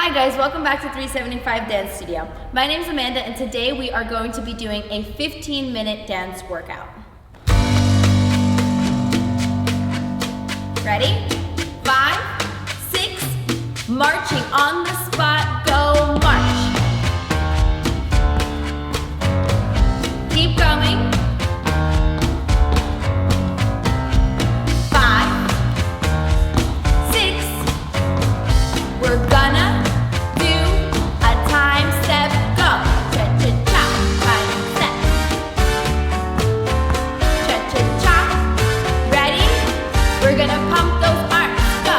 Hi guys, welcome back to 375 Dance Studio. My name is Amanda and today we are going to be doing a 15-minute dance workout. Ready? 5, 6, marching on the spot, go march. Keep going. 5, 6, we're gonna we're gonna pump those arms, go!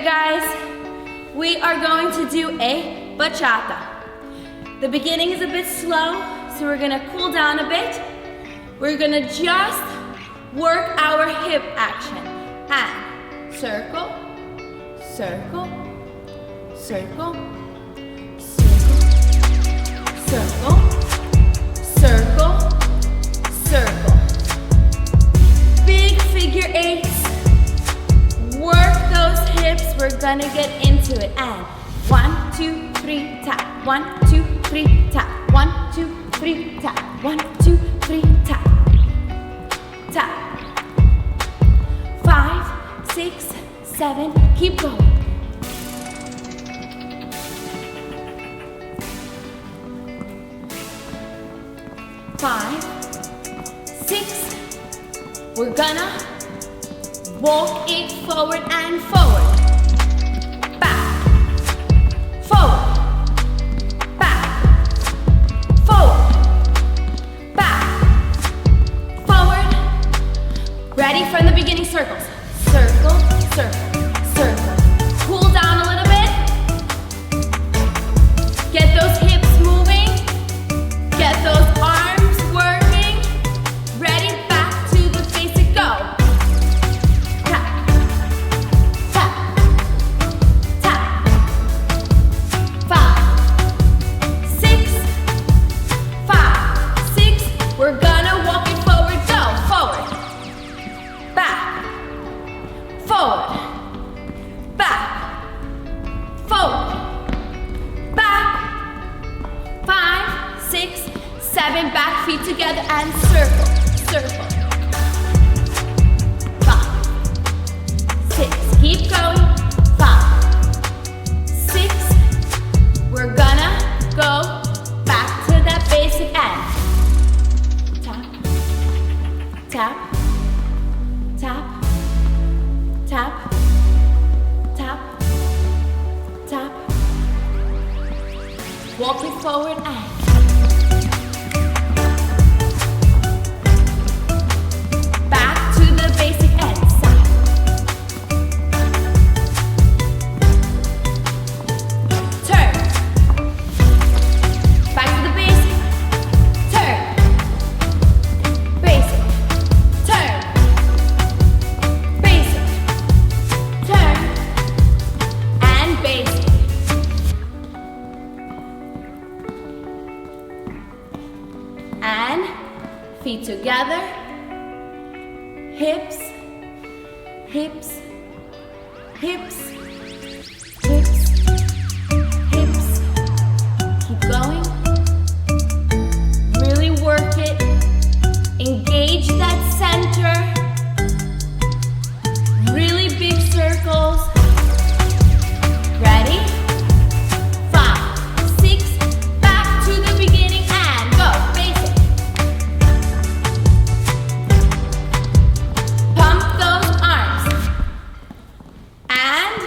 guys, we are going to do a bachata. The beginning is a bit slow, so we're gonna cool down a bit. We're gonna just work our hip action. And circle, circle, circle, circle, circle, circle. Big figure eights. Work those hips. We're gonna get into it. And 1, 2, 3, tap. 1, 2, 3, tap. 1, 2, 3, tap. 1, 2, 3, tap. Tap. 5, 6, 7. Keep going. 5, 6. We're gonna walk it forward and forward. Back, forward, back, forward, back, forward. Ready from the beginning circles. Circle, circle, circle. Cool down a little bit. Get those hips moving. Get those arms working. Ready, back to the basic go. Tap, tap, tap. 5, 6, 5, 6. We're gonna walk it forward, go, forward. Back, forward, back, forward, back. 5, 6, 7, back feet together and circle, circle. 5, 6, keep going. 5, 6. We're gonna go back to that basic end. Tap, tap, tap, tap, tap, tap. Walk it forward and back to the basic end. Side. Turn. Back to the basic. Turn. Basic. Turn. Basic. Turn. And basic. And feet together. Hips, hips, hips, hips, hips. Keep going. Really work it. Engage that center. Really big circles. Ready? 5, 6. Back to the beginning and go. Basic. Pump those arms. And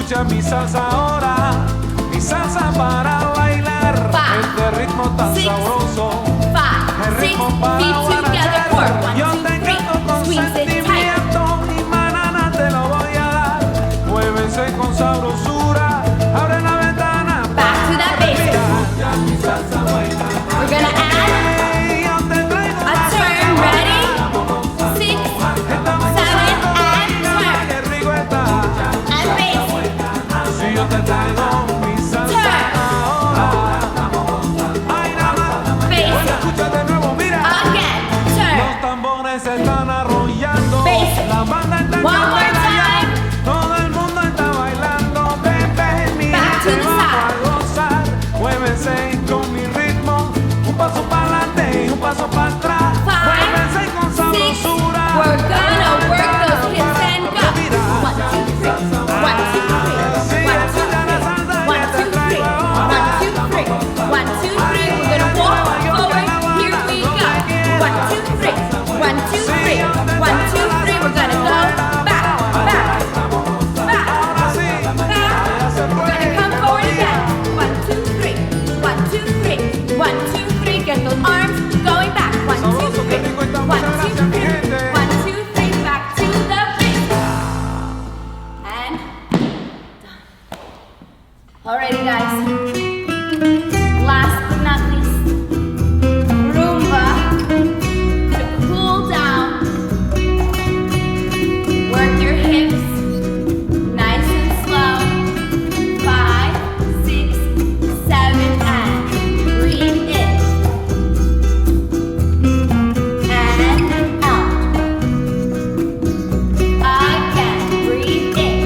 escucha mi salsa ahora, mi salsa para bailar. Este ritmo tan sabroso, el ritmo para guarachar. Yo te canto con sentimiento y mañana te lo voy a dar. Muévese con sabrosura, abre la ventana. Back to that basic. We're gonna add a turn. Ready? 6, 7, and turn. And basic. Si yo te traigo mi salsa ahora, ay nada más. Bueno, escucha de nuevo, mira. Again. Turn. Los tambores se están arrollando. Basic. La banda está One more cantando ya. time. Todo el mundo está bailando. Bebé, mira, Back to te the vamos a side. gozar. Muévese con mi ritmo. Un paso para adelante y un paso para atrás. 5, Muévese con 6. sabrosura. We're gonna work those hips and go. 1, 2, 3. 1, 2, 3. 1, 2, 3. 1, 2, 3. 1, 2, 3. 1, 2, 3. We're gonna walk forward. Here we go. 1, 2, 3. 1, 2, 3. 1, 2, 3. We're gonna go back, back, back, back. We're gonna come forward again. 1, 2, 3. 1, 2, 3. 1, 2, 3. Get those arms going back. 1, 2, 3. 1, 2, 3. 1, 2, 3. Back to the base. And done. Alrighty, guys. Last but not least, Rumba to cool down. Work your hips nice and slow. 5, 6, 7, and breathe in and out. Again, breathe in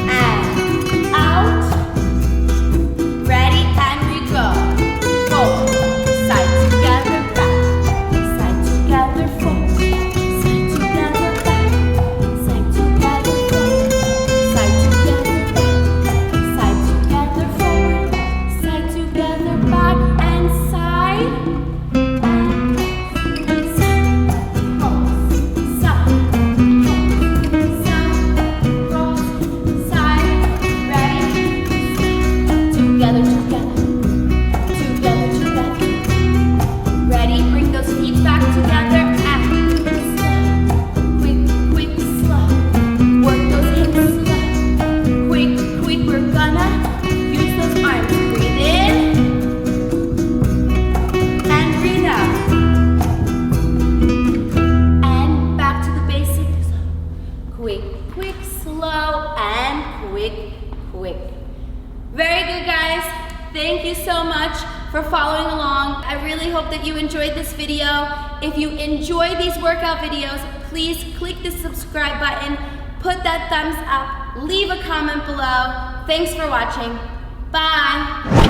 and out. Ready, and we go. Forward, side together, back, side together, forward, side together, back, side together, forward, side together, back, side together, forward, side together, back, and side, together, together. Ready? Bring those feet back together and slow. Quick, slow. Work those hips slow. Quick, we're gonna use those arms. Breathe in and breathe out. And back to the basic. Quick, slow, and quick. Very good, guys. Thank you so much for following along. I really hope that you enjoyed this video. If you enjoy these workout videos, please click the subscribe button, put that thumbs up, leave a comment below. Thanks for watching. Bye.